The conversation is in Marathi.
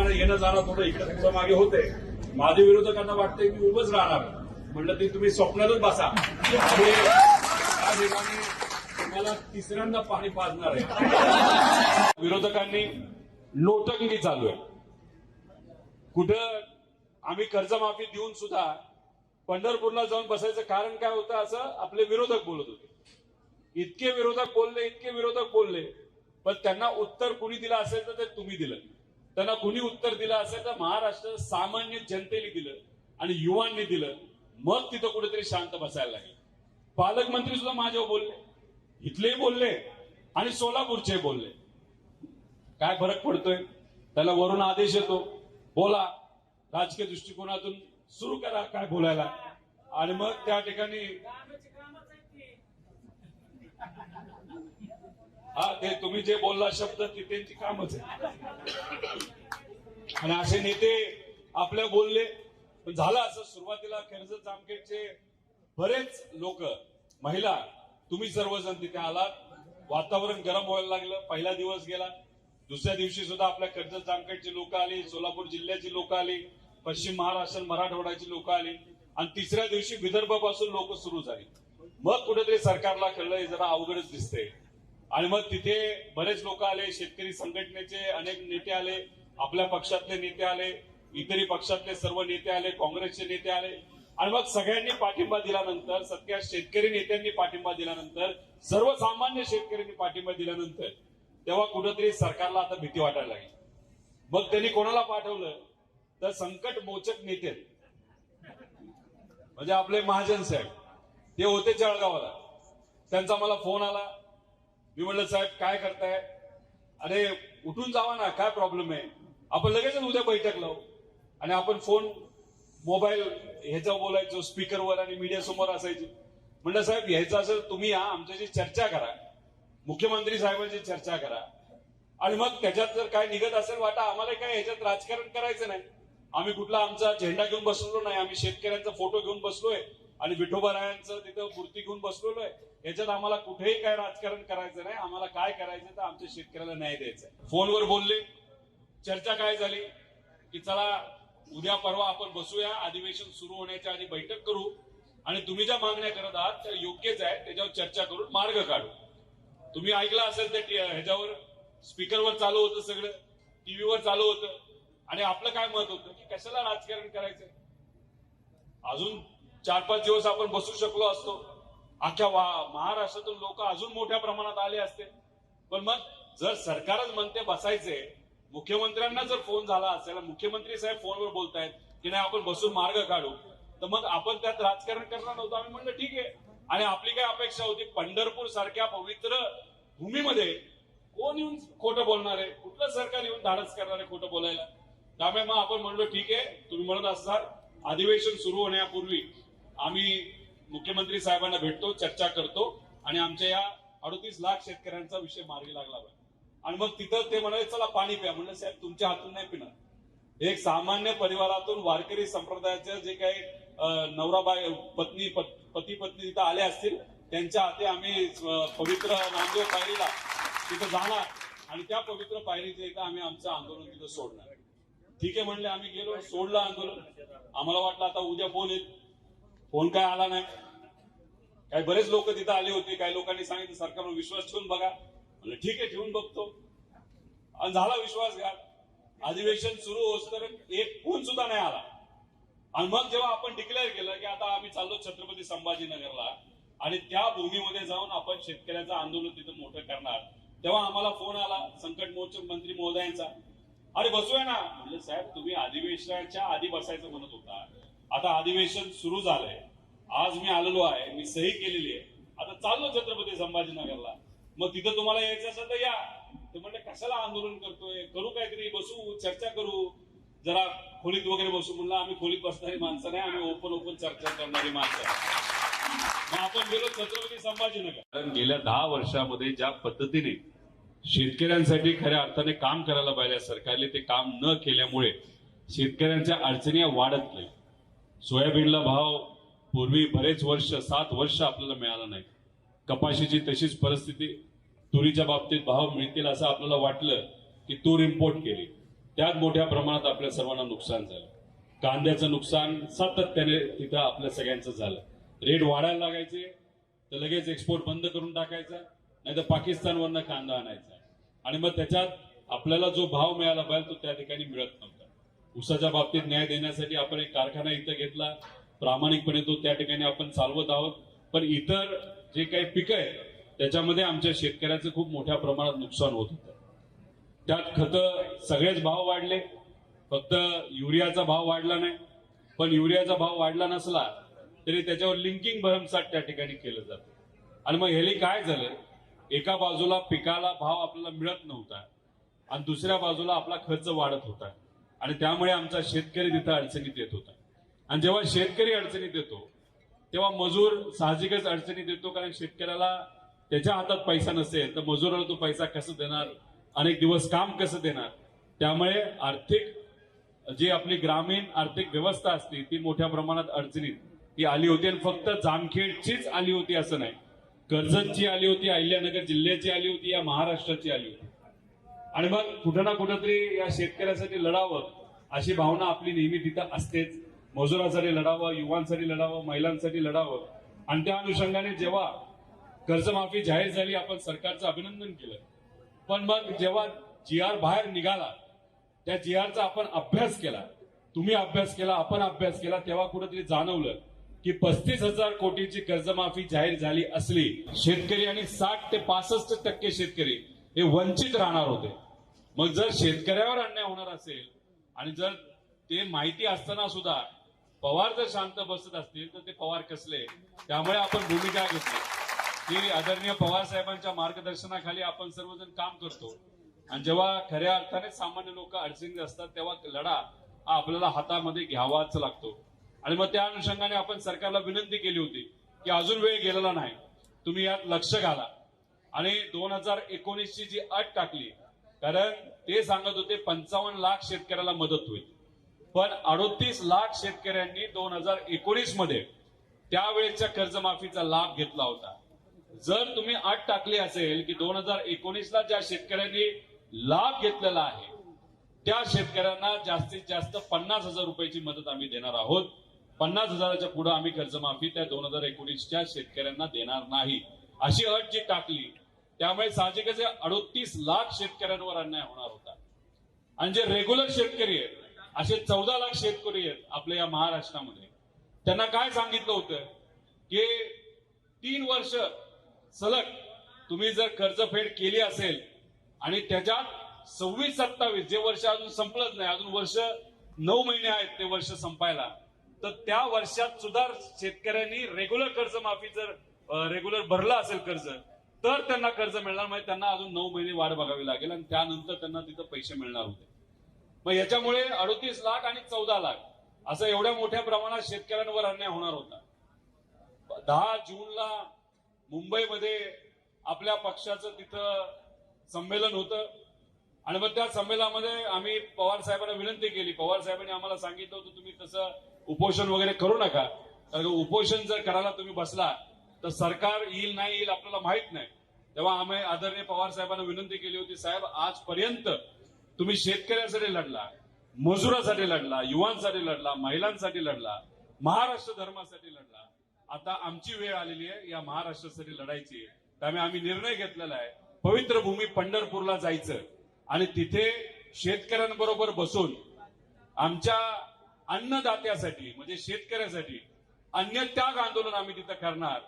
त्याच्यामुळे येणं जाणं थोडं इकडे पुढं मागे होते. माझ्या विरोधकांना वाटतंय की उभंच राहणार. म्हणलं ते तुम्ही स्वप्नातच बसा आणि त्या ठिकाणी तुम्हाला तिसऱ्यांदा पाणी पाजणार आहे. विरोधकांनी नोटंकी चालू आहे. कुठं आम्ही कर्जमाफी देऊन सुद्धा पंढरपूरला जाऊन बसायचं कारण काय होतं असं आपले विरोधक बोलत होते. इतके विरोधक बोलले पण त्यांना उत्तर कुणी दिलं असेल तर ते तुम्ही दिलं. त्यांना कुणी उत्तर दिलं असेल तर महाराष्ट्र सामान्य जनतेने दिलं आणि युवांनी दिलं. मग तिथं कुठेतरी शांत बसायला लागले. पालकमंत्री सुद्धा माझ्यावर बोलले, इथलेही बोलले आणि सोलापूरचे बोलले. काय फरक पडतोय? त्याला वरून आदेश येतो, बोला, राजकीय दृष्टिकोनातून सुरू करा काय बोलायला, आणि मग त्या ठिकाणी हा ते तुम्ही जे बोलला शब्द ते त्यांची कामच आहे. आणि असे नेते आपल्या बोलले पण झालं असं. सुरुवातीला कर्जत जामखेडचे बरेच लोक, महिला, तुम्ही सर्वजण तिथे आलात. वातावरण गरम व्हायला लागलं. पहिला दिवस गेला, दुसऱ्या दिवशी सुद्धा आपल्या कर्जत जामखेडची लोक आली, सोलापूर जिल्ह्याची लोक आली, पश्चिम महाराष्ट्र मराठवाड्याची लोक आली आणि तिसऱ्या दिवशी विदर्भापासून लोक सुरू झाली. मग कुठेतरी सरकारला कळलं हे जरा अवघडच दिसतंय. आणि मग तिथे बरेच लोक आले. शेतकरी संघटनेचे अनेक नेते आले, आपल्या पक्षातले नेते आले, इतरही पक्षातले सर्व नेते आले, काँग्रेसचे नेते आले. आणि मग सगळ्यांनी पाठिंबा दिल्यानंतर, सगळ्या शेतकरी नेत्यांनी पाठिंबा दिल्यानंतर, सर्वसामान्य शेतकऱ्यांनी पाठिंबा दिल्यानंतर तेव्हा कुठेतरी सरकारला आता भीती वाटायला लागली. मग त्यांनी कोणाला पाठवलं तर संकट मोचक नेते म्हणजे आपले महाजन साहेब, ते होते जळगावला. त्यांचा मला फोन आला. मी म्हणलं साहेब काय करताय? अरे उठून जावा ना, काय प्रॉब्लेम आहे? आपण लगेचच उद्या बैठक लावू. आणि आपण फोन मोबाईल ह्याच्यावर बोलायचो, स्पीकरवर, आणि मीडिया समोर असायची. म्हणलं साहेब यायचं असेल तुम्ही या, आमच्याशी चर्चा करा, मुख्यमंत्री साहेबांची चर्चा करा, आणि मग त्याच्यात जर काय निघत असेल वाटा. आम्हाला काय ह्याच्यात राजकारण करायचं नाही. आम्ही कुठला आमचा झेंडा घेऊन बसलो नाही. आम्ही शेतकऱ्यांचा फोटो घेऊन बसलोय आणि विठोबारायांचं तिथं मूर्ती घेऊन बसलेलो आहे. याच्यात आम्हाला कुठेही काय राजकारण करायचं नाही. आम्हाला काय करायचं तर आमच्या शेतकऱ्याला न्याय द्यायचा आहे. फोनवर बोलले. चर्चा काय झाली की चला उद्या परवा आपण बसूया, अधिवेशन सुरू होण्याच्या आधी बैठक करू आणि तुम्ही ज्या मागण्या करत आहात त्या योग्यच आहे, त्याच्यावर चर्चा करून मार्ग काढू. तुम्ही ऐकलं असेल तर ह्याच्यावर स्पीकरवर चालू होतं, सगळं टीव्हीवर चालू होतं. आणि आपलं काय मत होतं की कशाला राजकारण करायचं. अजून 4-5 दिवस आपण बसू शकलो असतो. अख्ख्या महाराष्ट्रातून लोक अजून मोठ्या प्रमाणात आले असते. पण मग जर सरकारच म्हणते बसायचे, मुख्यमंत्र्यांना जर फोन झाला असेल, मुख्यमंत्री साहेब फोनवर बोलतायत की नाही आपण बसून मार्ग काढू, तर मग आपण त्यात राजकारण करणार नव्हतं. आम्ही म्हणलं ठीक आहे. आणि आपली काय अपेक्षा होती, पंढरपूर सारख्या पवित्र भूमीमध्ये कोण येऊन खोटं बोलणार आहे? कुठलं सरकार येऊन धाडस करणार आहे खोटं बोलायला? त्यामुळे मग आपण म्हणलो ठीक आहे, तुम्ही म्हणत असणार अधिवेशन सुरू होण्यापूर्वी आम्ही मुख्यमंत्री साहेबांना भेटतो, चर्चा करतो आणि आमच्या या 38 लाख शेतकऱ्यांचा विषय मार्गी लागला पाहिजे. आणि मग तिथं ते म्हणाले चला पाणी प्या. म्हणलं साहेब तुमच्या हातून नाही पिणार. एक सामान्य परिवारातून वारकरी संप्रदायाचे जे काही पती पत्नी तिथं आले असतील त्यांच्या हाती आम्ही पवित्र नामदेव पायरीला तिथं जाणार आणि त्या पवित्र पायरीच्या इथं आम्ही आमचं आंदोलन तिथं सोडणार. ठीक आहे म्हणले. आम्ही गेलो, सोडलं आंदोलन. आम्हाला वाटलं आता उद्या फोन येईल. फोन काय आला नाही. काही बरेच लोक तिथं आले होते. काही लोकांनी सांगितलं सरकारवर विश्वास ठेवून बघा. म्हणलं ठीक आहे, ठेवून बघतो. आणि झाला विश्वासघात. अधिवेशन सुरू होस तर एक फोन सुद्धा नाही आला. आणि मग जेव्हा आपण डिक्लेअर केलं की आता आम्ही चाललो छत्रपती संभाजीनगरला आणि त्या भूमीमध्ये जाऊन आपण शेतकऱ्याचं आंदोलन तिथं मोठं करणार, तेव्हा आम्हाला फोन आला संकट मोचक मंत्री महोदयांचा. अरे बसूया ना. म्हणलं साहेब तुम्ही अधिवेशनाच्या आधी बसायचं म्हणत होता. आता अधिवेशन सुरू झालंय. आज मी आलेलो आहे, मी सही केलेली आहे. आता चाललो छत्रपती संभाजीनगरला. मग तिथं तुम्हाला यायचं असेल तर या. ते म्हणले कशाला आंदोलन करतोय, करू काहीतरी, बसू, चर्चा करू, जरा खोलीत वगैरे बसू. म्हणलं आम्ही खोलीत बसणारी माणसं नाही, आम्ही ओपन चर्चा करणारी माणसं. मग आपण गेलो छत्रपती संभाजीनगर. कारण गेल्या 10 वर्षामध्ये ज्या पद्धतीने शेतकऱ्यांसाठी खऱ्या अर्थाने काम करायला पाहिजे सरकारने, ते काम न केल्यामुळे शेतकऱ्यांच्या अडचणी वाढत नाही. सोयाबीनला भाव पूर्वी बरेच वर्ष 7 वर्ष आपल्याला मिळाला नाही. कपाशीची तशीच परिस्थिती. तुरीच्या बाबतीत भाव मिळतील असं आपल्याला वाटलं की तूर इम्पोर्ट केली. त्यात मोठ्या प्रमाणात आपल्या सर्वांना नुकसान झालं. कांद्याचं नुकसान सातत्याने तिथं आपल्या सगळ्यांचं झालं. रेट वाढायला लागायचे तर लगेच एक्सपोर्ट बंद करून टाकायचा, नाही तर पाकिस्तानवरनं कांदा आणायचा आणि मग त्याच्यात आपल्याला जो भाव मिळाला पाहिजे तो त्या ठिकाणी मिळत नव्हता. ऊसाच्या बाबतीत न्याय देण्यासाठी आपण एक कारखाना इथं घेतला, प्रामाणिकपणे तो त्या ठिकाणी आपण चालवत आहोत. पण इतर जे काही पिकं आहेत त्याच्यामध्ये आमच्या शेतकऱ्याचं खूप मोठ्या प्रमाणात नुकसान होत होतं. त्यात खतं सगळेच भाव वाढले, फक्त युरियाचा भाव वाढला नाही. पण युरियाचा भाव वाढला नसला तरी त्याच्यावर लिंकिंग भरमसाठ त्या ठिकाणी केलं जातं. आणि मग ह्याला काय झालं, एका बाजूला पिकाला भाव आपल्याला मिळत नव्हता आणि दुसऱ्या बाजूला आपला खर्च वाढत होता आणि त्यामुळे आमचा शेतकरी तिथं अडचणीत येत होता. आणि जेव्हा शेतकरी अडचणीत येतो तेव्हा मजूर साहजिकच अडचणीत येतो, कारण शेतकऱ्याला त्याच्या हातात पैसा नसेल तर मजुराला तो पैसा कसं देणार, अनेक दिवस काम कसं देणार. त्यामुळे आर्थिक जी आपली ग्रामीण आर्थिक व्यवस्था असते ती मोठ्या प्रमाणात अडचणीत ती आली होती. आणि फक्त जामखेडचीच आली होती असं नाही, कर्जतची आली होती, अहिल्यानगर जिल्ह्याची आली होती, या महाराष्ट्राची आली होती. आणि मग कुठं ना कुठंतरी या शेतकऱ्यासाठी लढावं अशी भावना आपली नेहमी तिथं असतेच. मजुरासाठी लढावं, युवांसाठी लढावं, महिलांसाठी लढावं. आणि त्या अनुषंगाने जेव्हा कर्जमाफी जाहीर झाली आपण सरकारचं अभिनंदन केलं. पण मग जेव्हा GR बाहेर निघाला, त्या GRचा आपण अभ्यास केला, तुम्ही अभ्यास केला, आपण अभ्यास केला, तेव्हा कुठेतरी जाणवलं की 35,000 कोटीची कर्जमाफी जाहीर झाली असली शेतकरी आणि 60 ते 65% शेतकरी हे वंचित राहणार होते. मग जर शेतकऱ्यावर अन्याय होणार असेल आणि जर ते माहिती असताना सुद्धा पवार जर शांत बसत असतील तर ते पवार कसले. त्यामुळे आपण भूमिका घेतली की आदरणीय पवार साहेबांच्या मार्गदर्शनाखाली आपण सर्वजण काम करतो आणि जेव्हा खऱ्या अर्थाने सामान्य लोक अडचणीत असतात तेव्हा लढा हा आपल्याला हातामध्ये घ्यावाच लागतो. आणि मग त्या अनुषंगाने आपण सरकारला विनंती केली होती की अजून वेळ गेलेला नाही, तुम्ही यात लक्ष घाला. आणि 2019ची जी अट टाकली, कारण ते सांगत होते 55 लाख शेतकऱ्याला मदत होईल, पण 38 लाख शेतकऱ्यांनी 2019 मध्ये त्यावेळेच्या कर्जमाफीचा लाभ घेतला होता. जर तुम्ही अट टाकली असेल की 2019ला ज्या शेतकऱ्यांनी लाभ घेतलेला आहे त्या शेतकऱ्यांना जास्तीत जास्त 50,000 रुपयाची मदत आम्ही देणार आहोत, 50,000च्या पुढे आम्ही कर्जमाफी त्या 2019च्या शेतकऱ्यांना देणार नाही, अशी अट जी टाकली त्यामुळे साहजिकच 38 लाख शेतकऱ्यांवर अन्याय होणार होता. आणि जे रेग्युलर शेतकरी आहेत असे 14 लाख शेतकरी आहेत आपल्या या महाराष्ट्रामध्ये, त्यांना काय सांगितलं होतं की 3 वर्ष सलग तुम्ही जर कर्जफेड केली असेल आणि त्याच्यात 26-27 जे वर्ष अजून संपलंच नाही, अजून वर्ष 9 महिने आहेत ते वर्ष संपायला, तर त्या वर्षात सुद्धा शेतकऱ्यांनी रेग्युलर कर्जमाफी जर रेग्युलर भरलं असेल कर्ज तर त्यांना कर्ज मिळणार, म्हणजे त्यांना अजून 9 महिने वाट बघावी लागेल आणि त्यानंतर त्यांना तिथं पैसे मिळणार होते. मग याच्यामुळे 38 लाख आणि 14 लाख असं एवढ्या मोठ्या प्रमाणात शेतकऱ्यांवर अन्याय होणार होता. 10 जूनला मुंबईमध्ये आपल्या पक्षाचं तिथं संमेलन होतं आणि मग त्या संमेलनामध्ये आम्ही पवार साहेबांना विनंती केली. पवार साहेबांनी आम्हाला सांगितलं होतं तुम्ही तसं उपोषण वगैरे करू नका, कारण उपोषण जर करायला तुम्ही बसला तर सरकार येईल नाही येईल आपल्याला माहित नाही. तेव्हा आम्ही आदरणीय पवार साहेबांना विनंती केली होती, साहेब आजपर्यंत तुम्ही शेतकऱ्यांसाठी लढला, मजुरासाठी लढला, युवांसाठी लढला, महिलांसाठी लढला, महाराष्ट्र धर्मासाठी लढला, आता आमची वेळ आलेली आहे या महाराष्ट्रासाठी लढायची. त्यामुळे आम्ही निर्णय घेतलेला आहे पवित्र भूमी पंढरपूरला जायचं आणि तिथे शेतकऱ्यांबरोबर बसून आमच्या अन्नदात्यासाठी म्हणजे शेतकऱ्यासाठी अन्नत्याग आंदोलन आम्ही तिथं करणार.